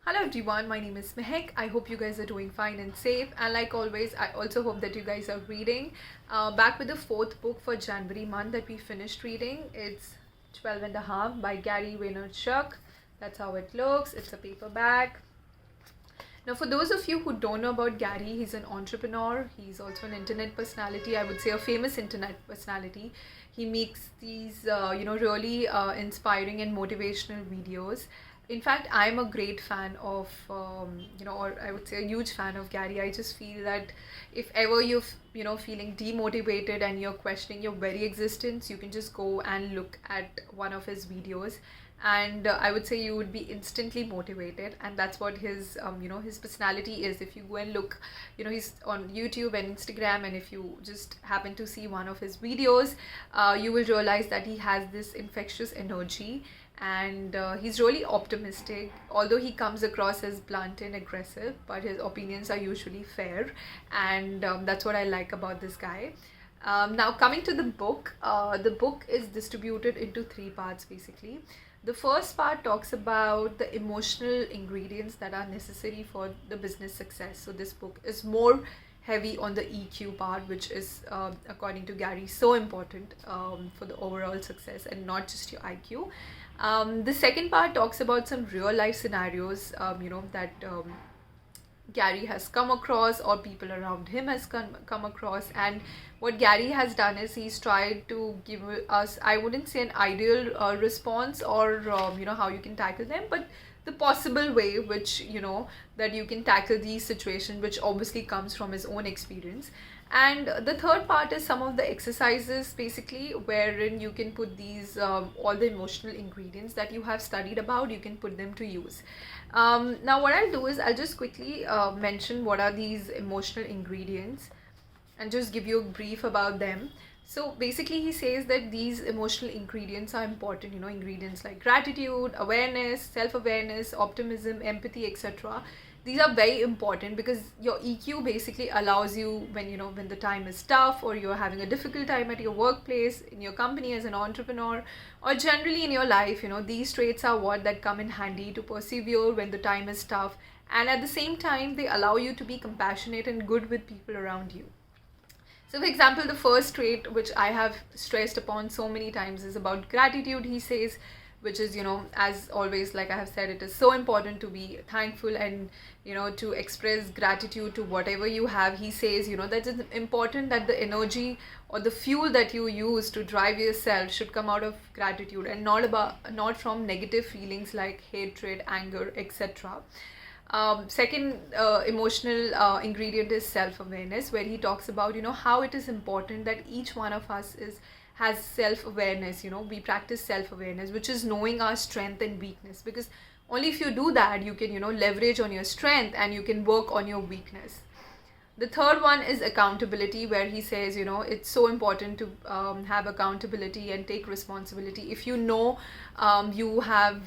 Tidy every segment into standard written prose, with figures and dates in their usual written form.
Hello everyone, my name is Mehek. I hope you guys are doing fine and safe. And like always, I also hope that you guys are reading. Back with the fourth book for January month that we finished reading. It's 12 and a half by Gary Vaynerchuk. That's how it looks. It's a paperback. Now, for those of you who don't know about Gary, he's an entrepreneur. He's also an internet personality. I would say a famous internet personality. He makes these, really inspiring and motivational videos. In fact, I'm a great fan of, or I would say a huge fan of Gary. I just feel that if ever you're feeling demotivated and you're questioning your very existence, you can just go and look at one of his videos, and I would say you would be instantly motivated. And that's what his personality is. If you go and look, he's on YouTube and Instagram, and if you just happen to see one of his videos, you will realize that he has this infectious energy, and he's really optimistic, although he comes across as blunt and aggressive, but his opinions are usually fair, and that's what I like about this guy. Now, coming to the book is distributed into three parts basically. The first part talks about the emotional ingredients that are necessary for the business success. So this book is more heavy on the EQ part, which is, according to Gary, so important for the overall success and not just your IQ. The second part talks about some real life scenarios, that Gary has come across, or people around him has come across. And what Gary has done is he's tried to give us, I wouldn't say an ideal response, or how you can tackle them, but the possible way which that you can tackle these situations, which obviously comes from his own experience. And the third part is some of the exercises basically, wherein you can put these all the emotional ingredients that you have studied about, you can put them to use. Now what I'll do is I'll just quickly mention what are these emotional ingredients and just give you a brief about them. So basically he says that these emotional ingredients are important, ingredients like gratitude, awareness, self-awareness, optimism, empathy, etc. These are very important because your EQ basically allows you, when the time is tough, or you're having a difficult time at your workplace, in your company as an entrepreneur, or generally in your life, these traits are what that come in handy to persevere when the time is tough, and at the same time they allow you to be compassionate and good with people around you. So for example, the first trait which I have stressed upon so many times is about gratitude, he says, which is, as always, like I have said, it is so important to be thankful and, to express gratitude to whatever you have. He says, that it's important that the energy or the fuel that you use to drive yourself should come out of gratitude and not from negative feelings like hatred, anger, etc. Second emotional ingredient is self-awareness, where he talks about how it is important that each one of us has self-awareness. We practice self-awareness, which is knowing our strength and weakness, because only if you do that you can leverage on your strength and you can work on your weakness. The third one is accountability, where he says it's so important to have accountability and take responsibility. If you have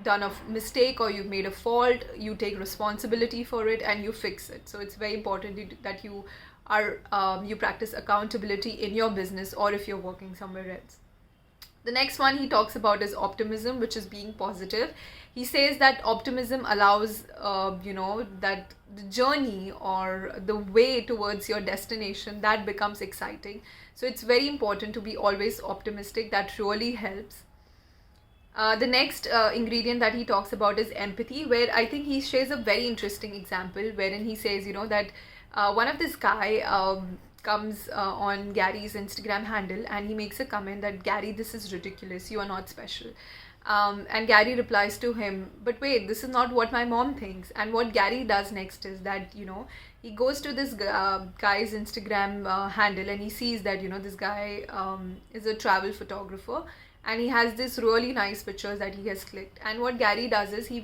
done a mistake or you've made a fault, you take responsibility for it and you fix it. So it's very important that you practice accountability in your business, or if you're working somewhere else. The next one he talks about is optimism, which is being positive. He says that optimism allows that the journey or the way towards your destination, that becomes exciting. So it's very important to be always optimistic. That really helps. The next ingredient that he talks about is empathy, where I think he shares a very interesting example, wherein he says, that one of this guy comes on Gary's Instagram handle, and he makes a comment that, Gary, this is ridiculous, you are not special. And Gary replies to him, but wait, this is not what my mom thinks. And what Gary does next is that, he goes to this guy's Instagram handle, and he sees that, this guy is a travel photographer, and he has this really nice pictures that he has clicked. And what Gary does is he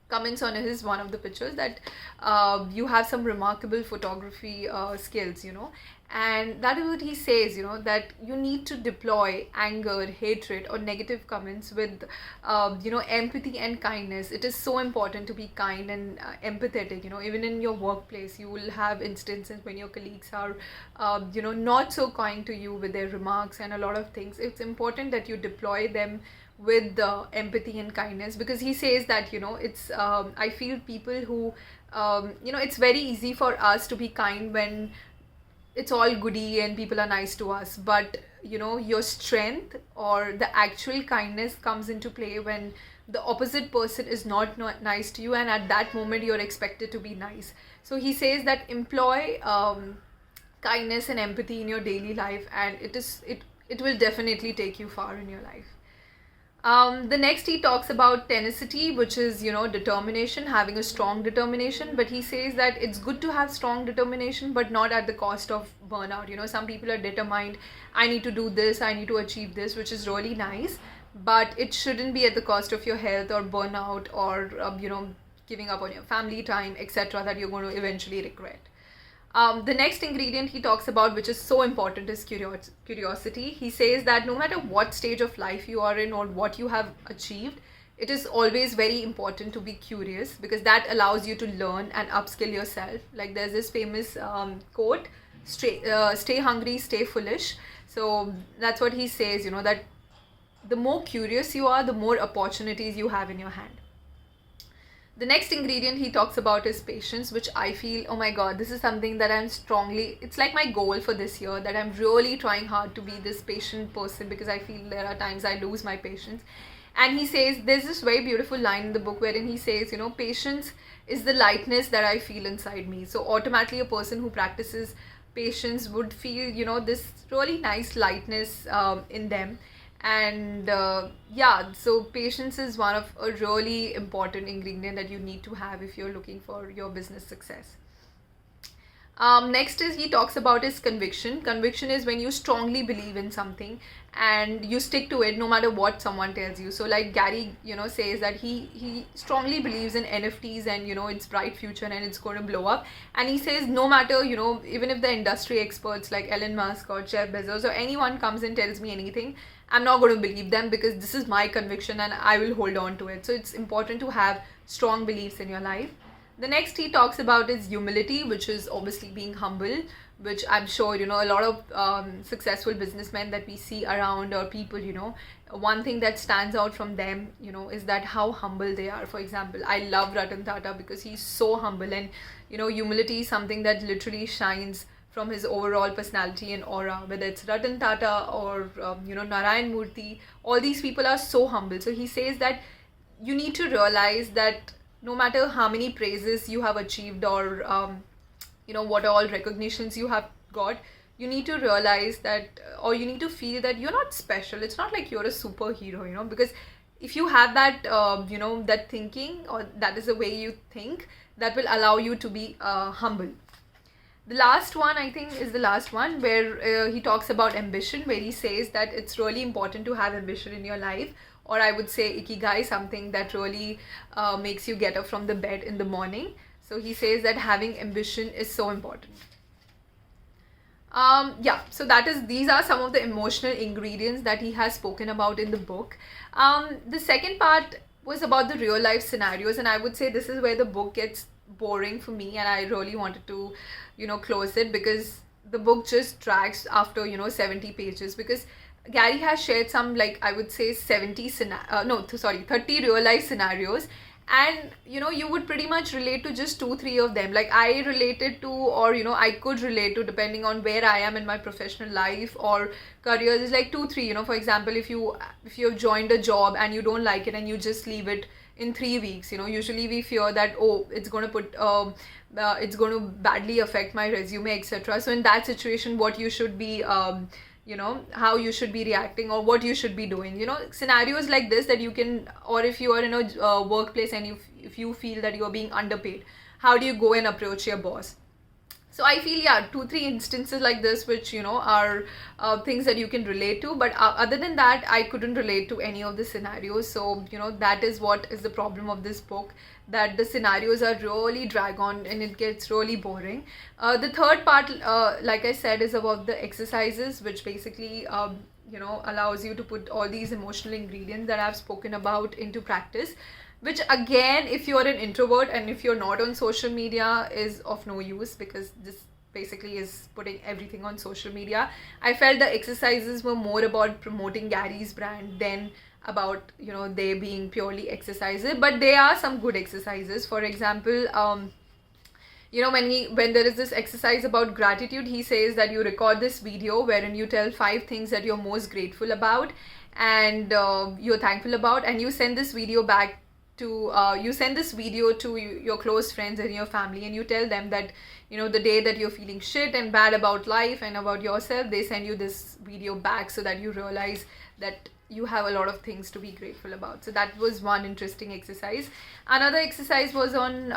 comments on his one of the pictures that you have some remarkable photography skills, and that is what he says, that you need to deploy anger, hatred, or negative comments with empathy and kindness. It is so important to be kind and empathetic. Even in your workplace you will have instances when your colleagues are not so kind to you with their remarks and a lot of things. It's important that you deploy them with the empathy and kindness, because he says that, it's I feel people who, it's very easy for us to be kind when it's all goody and people are nice to us, but your strength or the actual kindness comes into play when the opposite person is not nice to you, and at that moment you're expected to be nice. So he says that employ kindness and empathy in your daily life, and it will definitely take you far in your life. The next he talks about tenacity, which is, determination, having a strong determination. But he says that it's good to have strong determination, but not at the cost of burnout. Some people are determined, I need to do this, I need to achieve this, which is really nice. But it shouldn't be at the cost of your health or burnout or, giving up on your family time, etc., that you're going to eventually regret. The next ingredient he talks about, which is so important, is curiosity. He says that no matter what stage of life you are in or what you have achieved, it is always very important to be curious, because that allows you to learn and upskill yourself. Like there's this famous quote, stay hungry, stay foolish. So that's what he says, that the more curious you are, the more opportunities you have in your hand. The next ingredient he talks about is patience, which I feel, oh my god, this is something that it's like my goal for this year, that I'm really trying hard to be this patient person, because I feel there are times I lose my patience. And he says, there's this very beautiful line in the book wherein he says, patience is the lightness that I feel inside me. So automatically a person who practices patience would feel, this really nice lightness in them. And so patience is one of a really important ingredient that you need to have if you're looking for your business success. Next is he talks about his conviction. Conviction is when you strongly believe in something and you stick to it no matter what someone tells you. So like Gary, says that he strongly believes in NFTs and, it's bright future and it's going to blow up. And he says no matter, even if the industry experts like Elon Musk or Jeff Bezos or anyone comes and tells me anything, I'm not going to believe them, because this is my conviction and I will hold on to it. So it's important to have strong beliefs in your life. The next he talks about is humility, which is obviously being humble, which I'm sure, a lot of successful businessmen that we see around, or people, one thing that stands out from them, is that how humble they are. For example, I love Ratan Tata because he's so humble, and, humility is something that literally shines from his overall personality and aura, whether it's Ratan Tata or, Narayan Murthy. All these people are so humble. So he says that you need to realize that no matter how many praises you have achieved or, what all recognitions you have got, you need to realize that, or you need to feel that you're not special. It's not like you're a superhero, because if you have that, that thinking, or that is the way you think, that will allow you to be humble. The last one, I think, is the last one where he talks about ambition, where he says that it's really important to have ambition in your life, or I would say ikigai, something that really makes you get up from the bed in the morning. So he says that having ambition is so important. So these are some of the emotional ingredients that he has spoken about in the book. The second part was about the real life scenarios, and I would say this is where the book gets boring for me, and I really wanted to close it, because the book just drags after 70 pages, because Gary has shared some, like, I would say 30 real life scenarios, and you would pretty much relate to just 2-3 of them. Like I related to, or I could relate to, depending on where I am in my professional life or careers, is like 2-3. For example, if you have joined a job and you don't like it and you just leave it in 3 weeks, usually we fear that, it's going to it's going to badly affect my resume, etc. So in that situation, what you should be how you should be reacting, or what you should be doing, scenarios like this that you can, or if you are in a workplace and if you feel that you are being underpaid, how do you go and approach your boss? So I feel 2-3 instances like this which are things that you can relate to, but other than that I couldn't relate to any of the scenarios. So that is what is the problem of this book, that the scenarios are really drag on and it gets really boring. The third part, like I said, is about the exercises, which basically allows you to put all these emotional ingredients that I've spoken about into practice, which again, if you're an introvert and if you're not on social media, is of no use, because this basically is putting everything on social media. I felt the exercises were more about promoting Gary's brand than about, you know, they being purely exercises, but there are some good exercises. For example, you know, when there is this exercise about gratitude, he says that you record this video wherein you tell 5 things that you're most grateful about and you're thankful about, and you send this video back to your close friends and your family, and you tell them that, you know, the day that you're feeling shit and bad about life and about yourself, they send you this video back so that you realize that you have a lot of things to be grateful about. So that was one interesting exercise. Another exercise was on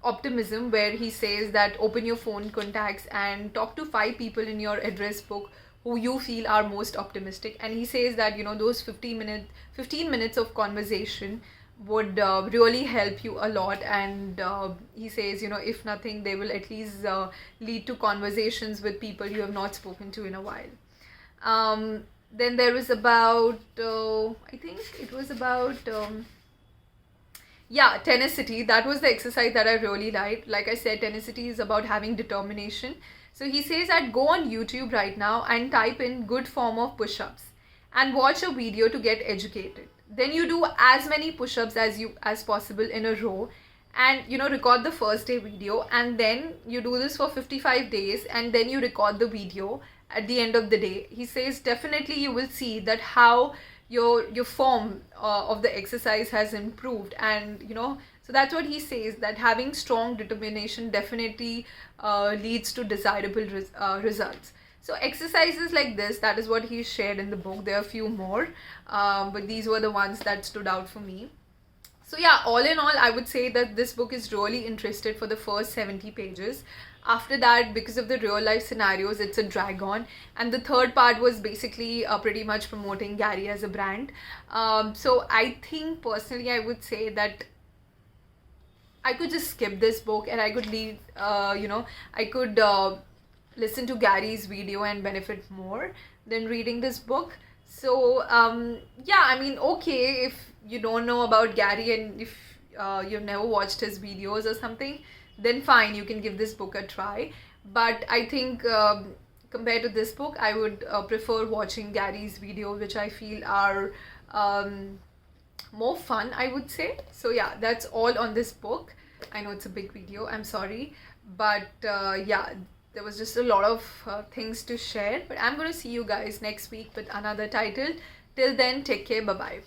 optimism, where he says that open your phone contacts and talk to 5 people in your address book who you feel are most optimistic. And he says that, you know, those 15 minutes of conversation would really help you a lot. And he says, you know, if nothing, they will at least lead to conversations with people you have not spoken to in a while. Then there was about I think it was about tenacity. That was the exercise that I really liked. Like I said, tenacity is about having determination. So he says that go on YouTube right now and type in good form of push-ups and watch a video to get educated. Then you do as many push-ups as possible in a row, and, you know, record the first day video, and then you do this for 55 days, and then you record the video at the end of the day. He says definitely you will see that how your form of the exercise has improved. And, you know, so that's what he says, that having strong determination definitely leads to desirable results. So exercises like this, that is what he shared in the book. There are a few more, but these were the ones that stood out for me. So yeah, all in all, I would say that this book is really interested for the first 70 pages. After that, because of the real life scenarios, it's a drag on. And the third part was basically pretty much promoting Gary as a brand. So I think personally, I would say that I could just skip this book and I could leave, I could listen to Gary's video and benefit more than reading this book. So yeah, I mean, okay, if you don't know about Gary and if you've never watched his videos or something, then fine, you can give this book a try. But I think compared to this book, I would prefer watching Gary's video, which I feel are more fun, I would say. So yeah, that's all on this book. I know it's a big video, I'm sorry, but yeah, there was just a lot of things to share. But I'm going to see you guys next week with another title. Till then, take care, bye bye.